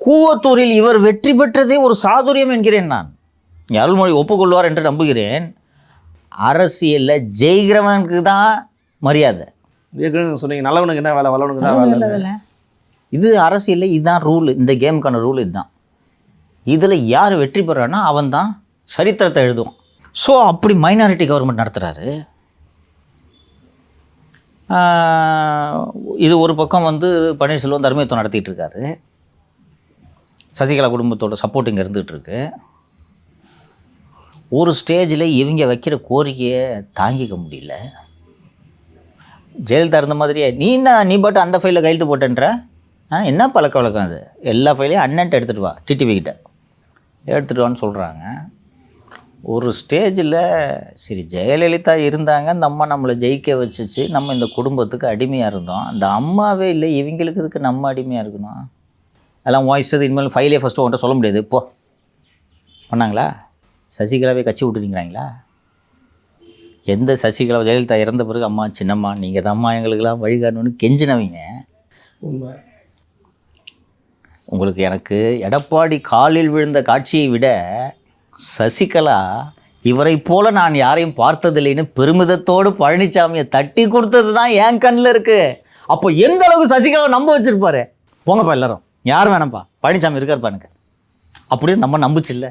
கூவத்தூரில் இவர் வெற்றி பெற்றதே ஒரு சாதுரியம் என்கிறேன் நான். அருள்மொழி ஒப்புக்கொள்வார் என்று நம்புகிறேன். அரசியலில் ஜெயிக்கிறவனுக்கு தான் மரியாதை. சொன்னீங்க நல்லவனுக்கு என்ன வேலை, வல்லவனுக்கு தான் வேலை. இது அரசியலில் இதுதான் ரூல். இந்த கேமுக்கான ரூல் இதுதான். இதில் யார் வெற்றி பெறான்னா அவன் தான் சரித்திரத்தை எழுதுவான். ஸோ அப்படி மைனாரிட்டி கவர்மெண்ட் நடத்துகிறாரு. இது ஒரு பக்கம் வந்து பன்னீர்செல்வம் தர்மயுத்தம் நடத்திட்டு இருக்காரு. சசிகலா குடும்பத்தோட சப்போர்ட் இங்கே இருந்துகிட்ருக்கு. ஒரு ஸ்டேஜில் இவங்க வைக்கிற கோரிக்கையை தாங்கிக்க முடியல. ஜெயலலிதா இருந்த மாதிரியே நீ பாட்டு அந்த ஃபைலில் கையெழுத்து போட்டேன்ற என்ன பழக்க வழக்கம் அது? எல்லா ஃபைலையும் அண்ணன்ட்ட எடுத்துகிட்டு வா, டிடிவி கிட்ட எடுத்துகிட்டு வான்னு சொல்கிறாங்க. ஒரு ஸ்டேஜில் சரி ஜெயலலிதா இருந்தாங்க, அந்த அம்மா நம்மளை ஜெயிக்க வச்சுச்சு, நம்ம இந்த குடும்பத்துக்கு அடிமையாக இருந்தோம், அந்த அம்மாவே இல்லை இவங்களுக்கு இதுக்கு நம்ம அடிமையாக இருக்கணும், அதெல்லாம் வாய்ஸது இனிமேல் ஃபைலே ஃபஸ்ட்டு உன்ட்ட சொல்ல முடியாது இப்போ பண்ணாங்களா? சசிகலாவே கட்சி விட்டுறீங்கிறாங்களா? எந்த சசிகலா ஜெயலலிதா இறந்த பிறகு அம்மா சின்னம்மா நீங்கள் தான் அம்மா எங்களுக்கெல்லாம் வழிகாட்டணும்னு கெஞ்சினவங்க. உங்களுக்கு எனக்கு எடப்பாடி காலில் விழுந்த காட்சியை விட சசிகலா இவரை போல நான் யாரையும் பார்த்ததில்லைன்னு பெருமிதத்தோடு பழனிசாமியை தட்டி கொடுத்தது தான் என் கண்ணில் இருக்குது. அப்போ எந்த அளவுக்கு சசிகலாவை நம்ப வச்சுருப்பாரு? போங்கப்பா எல்லாரும், யார் வேணாம்ப்பா, பழனிசாமி இருக்காருப்பா எனக்கு அப்படின்னு நம்ம நம்புச்சு இல்லை.